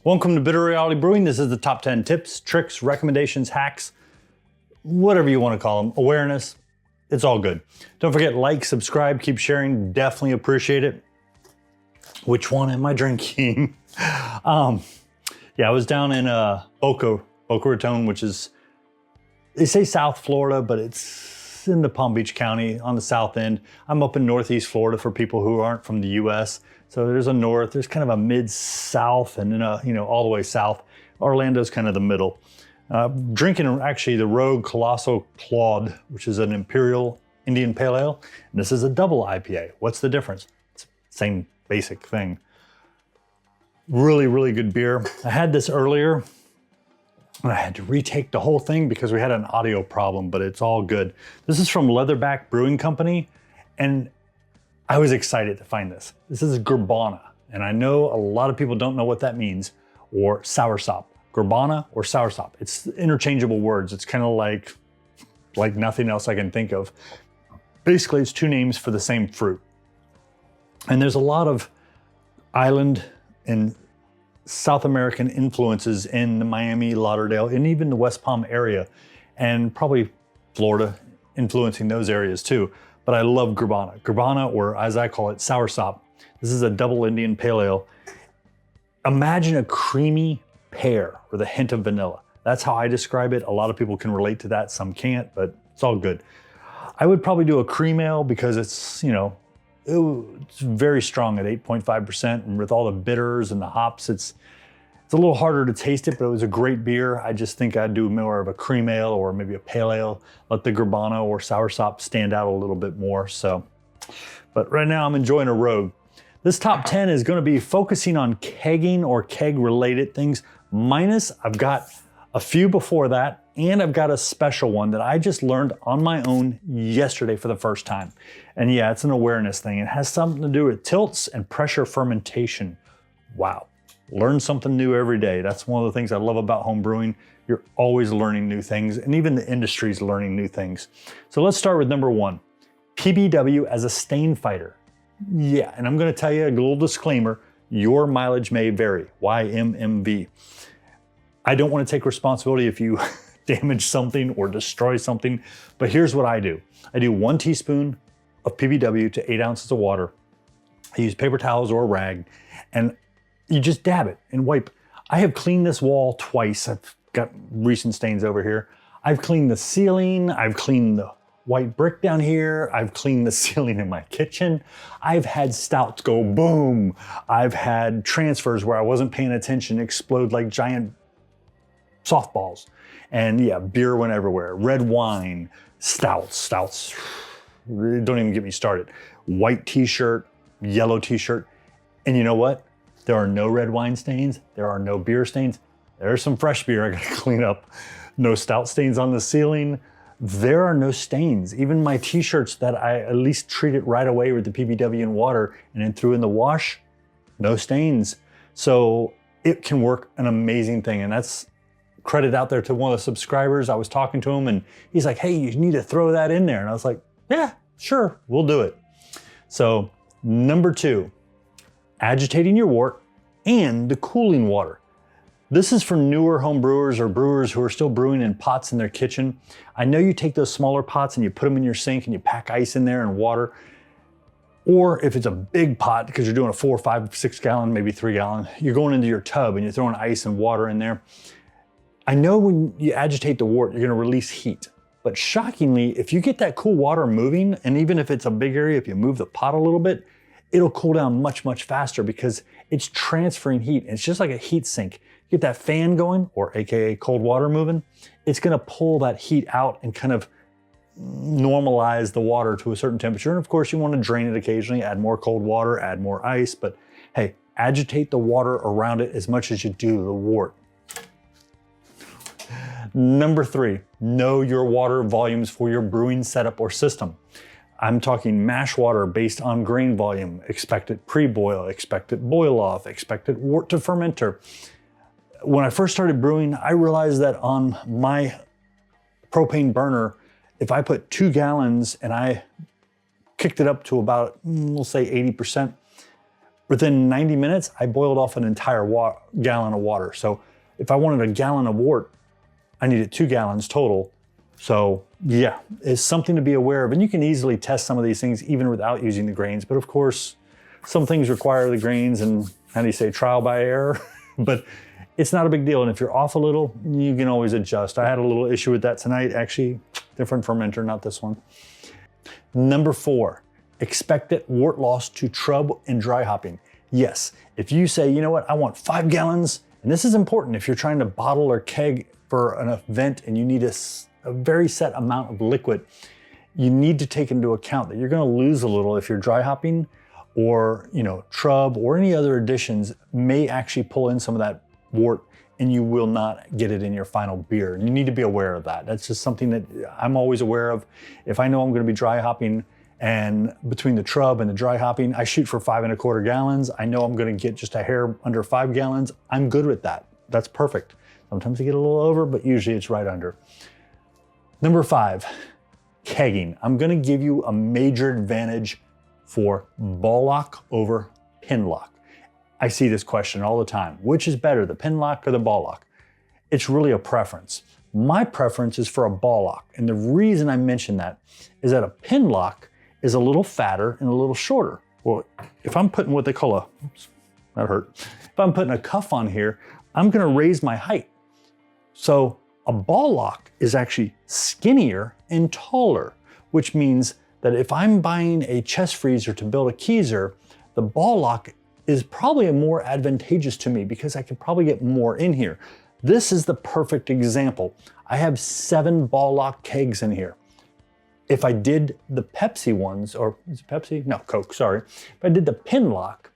Welcome to Bitter Reality Brewing. This is the top 10 tips, tricks, recommendations, hacks, whatever you want to call them, awareness. It's all good. Don't forget, like, subscribe, keep sharing. Definitely appreciate it. Which one am I drinking? Yeah, I was down in Boca Raton, which is, they say South Florida, but it's in the Palm Beach County on the south end. I'm up in Northeast Florida for people who aren't from the US. So there's a north, there's kind of a mid-south, and then all the way south. Orlando's kind of the middle. Drinking actually the Rogue Colossal Claude, which is an Imperial Indian Pale Ale. And this is a double IPA. What's the difference? It's the same basic thing. Really, really good beer. I had this earlier, and I had to retake the whole thing because we had an audio problem, but it's all good. This is from Leatherback Brewing Company, and I was excited to find this. This is Gurbana, and I know a lot of people don't know what that means, or soursop. Gurbana or soursop. It's interchangeable words. It's kind of like nothing else I can think of. Basically, it's two names for the same fruit. And there's a lot of island and South American influences in the Miami, Lauderdale, and even the West Palm area, and probably Florida influencing those areas too. But I love Gurbana. Gurbana, or as I call it, soursop. This is a double Indian Pale Ale. Imagine a creamy pear with a hint of vanilla. That's how I describe it. A lot of people can relate to that, some can't, but it's all good. I would probably do a cream ale because it's, it's very strong at 8.5%, and with all the bitters and the hops, it's a little harder to taste it, but it was a great beer. I just think I'd do more of a cream ale or maybe a pale ale. Let the Gurbana or soursop stand out a little bit more. But right now I'm enjoying a Rogue. This top 10 is going to be focusing on kegging or keg related things. Minus, I've got a few before that, and I've got a special one that I just learned on my own yesterday for the first time. And yeah, it's an awareness thing. It has something to do with tilts and pressure fermentation. Wow. Learn something new every day. That's one of the things I love about home brewing. You're always learning new things, and even the industry's learning new things. So let's start with number one, PBW as a stain fighter. Yeah, and I'm gonna tell you a little disclaimer, your mileage may vary, YMMV. I don't wanna take responsibility if you damage something or destroy something, but here's what I do. I do 1 teaspoon of PBW to 8 ounces of water. I use paper towels or a rag, and you just dab it and wipe. I have cleaned this wall twice. I've got recent stains over here. I've cleaned the ceiling. I've cleaned the white brick down here. I've cleaned the ceiling in my kitchen. I've had stouts go boom. I've had transfers where I wasn't paying attention explode like giant softballs. And yeah, beer went everywhere. Red wine, stouts. Don't even get me started. White t-shirt, yellow t-shirt. And you know what? There are no red wine stains. There are no beer stains. There's some fresh beer I gotta clean up. No stout stains on the ceiling. There are no stains. Even my t-shirts that I at least treated right away with the PBW and water and then threw in the wash, no stains. So it can work an amazing thing. And that's credit out there to one of the subscribers. I was talking to him and he's like, hey, you need to throw that in there. And I was like, yeah, sure, we'll do it. So number two, agitating your wort and the cooling water. This is for newer home brewers or brewers who are still brewing in pots in their kitchen. I know you take those smaller pots and you put them in your sink and you pack ice in there and water. Or if it's a big pot, because you're doing a 4, 5, 6 gallon, maybe 3 gallon, you're going into your tub and you're throwing ice and water in there. I know when you agitate the wort, you're gonna release heat. But shockingly, if you get that cool water moving, and even if it's a big area, if you move the pot a little bit, it'll cool down much, much faster because it's transferring heat. It's just like a heat sink. Get that fan going, or AKA cold water moving, it's gonna pull that heat out and kind of normalize the water to a certain temperature. And of course you wanna drain it occasionally, add more cold water, add more ice, but hey, agitate the water around it as much as you do the wort. Number three, know your water volumes for your brewing setup or system. I'm talking mash water based on grain volume, expected pre-boil, expected boil off, expected wort to fermenter. When I first started brewing, I realized that on my propane burner, if I put 2 gallons and I kicked it up to about, we'll say 80%, Within 90 minutes, I boiled off an entire gallon of water. So if I wanted a gallon of wort, I needed 2 gallons total. So yeah, it's something to be aware of. And you can easily test some of these things even without using the grains. But of course, some things require the grains and, how do you say, trial by error. But it's not a big deal. And if you're off a little, you can always adjust. I had a little issue with that tonight. Actually, different fermenter, not this one. Number 4, expected wort loss to trub and dry hopping. Yes, if you say, you know what, I want 5 gallons, and this is important if you're trying to bottle or keg for an event and you need a very set amount of liquid, you need to take into account that you're going to lose a little if you're dry hopping, or trub or any other additions may actually pull in some of that wort and you will not get it in your final beer. You need to be aware of that. That's just something that I'm always aware of. If I know I'm going to be dry hopping, and between the trub and the dry hopping, I shoot for 5 1/4 gallons. I know I'm going to get just a hair under 5 gallons. I'm good with that. That's perfect. Sometimes I get a little over, but usually it's right under. Number 5, kegging. I'm going to give you a major advantage for ball lock over pin lock. I see this question all the time. Which is better, the pin lock or the ball lock? It's really a preference. My preference is for a ball lock. And the reason I mention that is that a pin lock is a little fatter and a little shorter. Well, if I'm putting what they call oops, that hurt. If I'm putting a cuff on here, I'm going to raise my height. So a ball lock is actually skinnier and taller, which means that if I'm buying a chest freezer to build a keezer, the ball lock is probably more advantageous to me because I could probably get more in here. This is the perfect example. I have 7 ball lock kegs in here. If I did the Pepsi ones, or is it Pepsi? No, Coke, sorry. If I did the pin lock,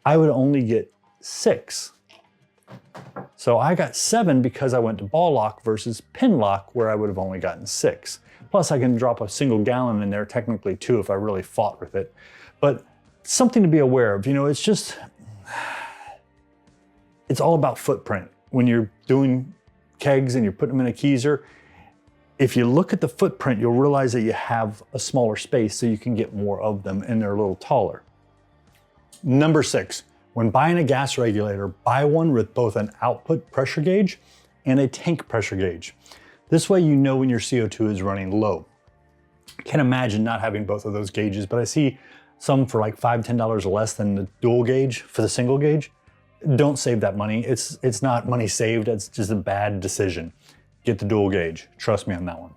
I would only get 6. So I got 7 because I went to ball lock versus pin lock where I would have only gotten 6. Plus I can drop a single gallon in there, technically 2 if I really fought with it. But something to be aware of, it's all about footprint. When you're doing kegs and you're putting them in a keezer, if you look at the footprint, you'll realize that you have a smaller space so you can get more of them and they're a little taller. Number 6, when buying a gas regulator, buy one with both an output pressure gauge and a tank pressure gauge. This way you know when your CO2 is running low. Can't imagine not having both of those gauges, but I see some for like $5, $10 less than the dual gauge for the single gauge. Don't save that money. It's not money saved, it's just a bad decision. Get the dual gauge. Trust me on that one.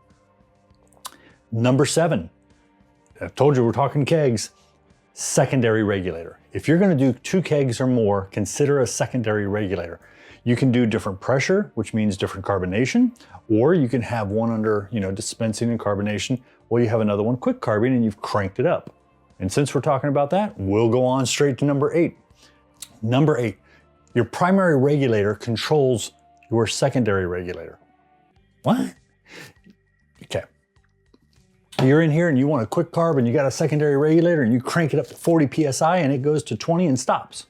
Number 7, I've told you we're talking kegs, secondary regulator. If you're gonna do 2 kegs or more, consider a secondary regulator. You can do different pressure, which means different carbonation, or you can have one under, dispensing and carbonation, or you have another one quick carbing and you've cranked it up. And since we're talking about that, we'll go on straight to number 8. Number 8, your primary regulator controls your secondary regulator. What? Okay. You're in here and you want a quick carb and you got a secondary regulator and you crank it up to 40 PSI and it goes to 20 and stops.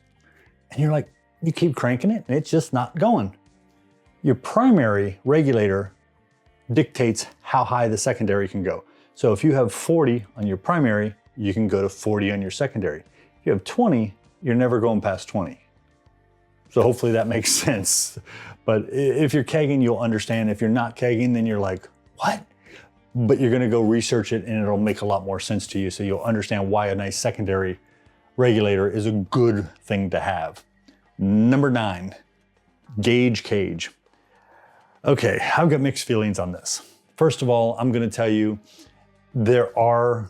And you're like, you keep cranking it and it's just not going. Your primary regulator dictates how high the secondary can go. So if you have 40 on your primary, you can go to 40 on your secondary. If you have 20, you're never going past 20. So hopefully that makes sense. But if you're kegging, you'll understand. If you're not kegging, then you're like, what? But you're gonna go research it and it'll make a lot more sense to you. So you'll understand why a nice secondary regulator is a good thing to have. Number 9, gauge cage. Okay, I've got mixed feelings on this. First of all, I'm gonna tell you, there are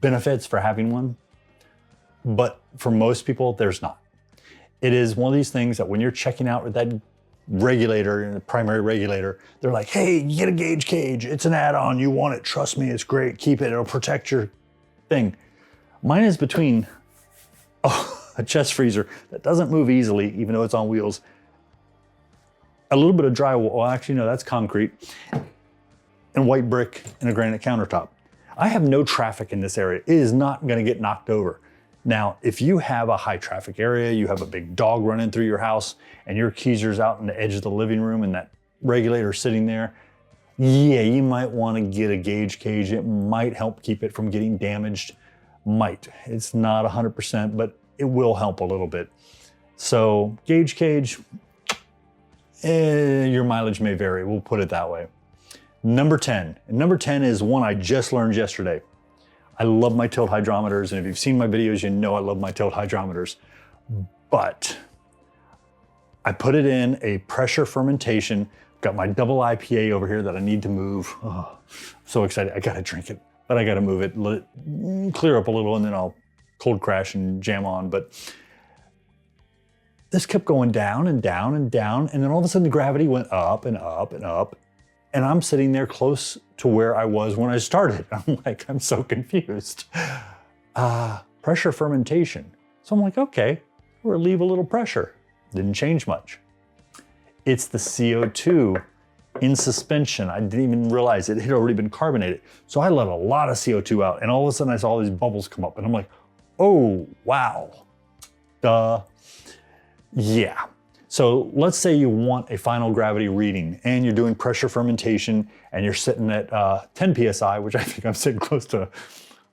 benefits for having one, but for most people, there's not. It is one of these things that when you're checking out with that regulator, the primary regulator, they're like, hey, you get a gauge cage. It's an add-on. You want it. Trust me, it's great. Keep it. It'll protect your thing. Mine is between a chest freezer that doesn't move easily, even though it's on wheels, a little bit of drywall. Well, actually, no, that's concrete, and white brick and a granite countertop. I have no traffic in this area. It is not going to get knocked over. Now, if you have a high traffic area, you have a big dog running through your house and your keezer's out in the edge of the living room and that regulator sitting there, yeah, you might want to get a gauge cage. It might help keep it from getting damaged. Might. It's not 100%, but it will help a little bit. So gauge cage, your mileage may vary, we'll put it that way. Number 10. And number 10 is one I just learned yesterday. I love my tilt hydrometers, and if you've seen my videos, you know I love my tilt hydrometers. But I put it in a pressure fermentation. Got my double IPA over here that I need to move. Oh, so excited, I gotta drink it, but I gotta move it, let it clear up a little, and then I'll cold crash and jam on. But this kept going down and down and down, and then all of a sudden the gravity went up and up and up, and I'm sitting there close to where I was when I started. I'm like, I'm so confused. Pressure fermentation. So I'm like, okay, we'll relieve a little pressure. Didn't change much. It's the CO2 in suspension. I didn't even realize it had already been carbonated. So I let a lot of CO2 out, and all of a sudden I saw all these bubbles come up, and I'm like, oh, wow. Duh. Yeah. So let's say you want a final gravity reading, and you're doing pressure fermentation, and you're sitting at 10 PSI, which I think I'm sitting close to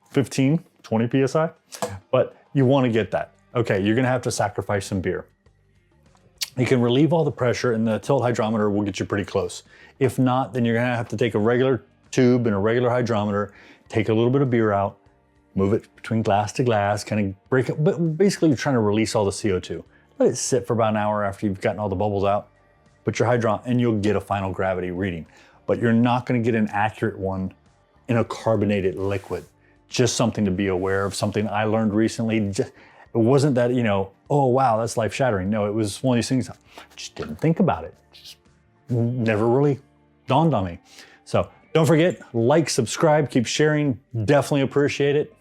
15, 20 PSI, but you want to get that. Okay, you're gonna have to sacrifice some beer. You can relieve all the pressure, and the tilt hydrometer will get you pretty close. If not, then you're gonna have to take a regular tube and a regular hydrometer, take a little bit of beer out, move it between glass to glass, kind of break it, but basically you're trying to release all the CO2. Let it sit for about an hour after you've gotten all the bubbles out, put your hydrometer, and you'll get a final gravity reading. But you're not gonna get an accurate one in a carbonated liquid. Just something to be aware of, something I learned recently. It wasn't that, you know, oh wow, that's life shattering. No, it was one of these things, I just didn't think about it. Just never really dawned on me. So don't forget, like, subscribe, keep sharing, definitely appreciate it.